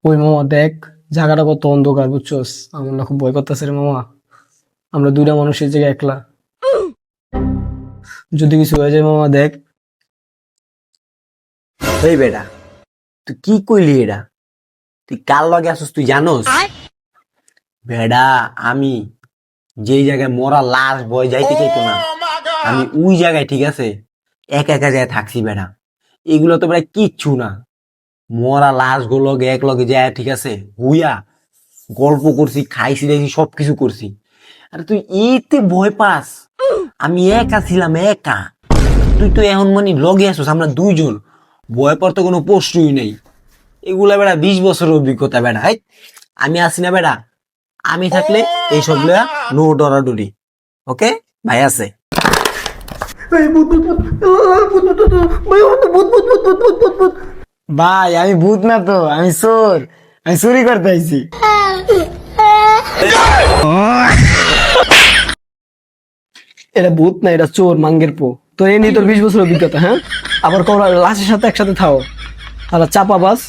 ওই মামা দেখ, জায়গাটা কত অন্ধকার বুঝছস? আমার না খুব ভয় করতেছে রে মামা। আমরা দুইটা মানুষ এই জায়গায় একলা, যদি কিছু হয়ে যায় মামা দেখ। ওই বেটা, তুই কি কইলি এটা? তুই কার লগে আসছিস তুই জানোস? বেটা, আমি যেই জায়গায় মরা লাশ বয় যাইতে চাইতো না, আমি ওই জায়গায় ঠিক আছে একা একা যায় থাকছি বেটা। এগুলো তো বেটা কিচ্ছু না। মরা লাশ গুলো এক লগে যায় ঠিক আছে, হুইয়া গল্প করছি, খাইছি দাইছি সবকিছু করছি। আরে তুই এতে ভয় পাস? আমি একা ছিলাম, একা। তুই তো এখন মানে লগে আসছিস, আমরা দুইজন। ভয় পাওয়ার তো কোনো প্রশ্নই নেই। এগুলা বেড়া 20 বছরের অভিজ্ঞতা বেড়া। হাই, আমি আসি না বেড়া। আমি থাকলে এইসব লয়া নো ডরাডরি। ওকে ভাই আছে। ভাই আমি ভূত না তো, আমি চোর। আমি চুরি করতে আইছি। এটা ভূত না, এটা চোর মাঙ্গের পো। তো এই নিয়ে তোর 20 বছর অভিজ্ঞতা, হ্যাঁ? আবার কোন লাশের সাথে একসাথে থাও আর চাপা বাস।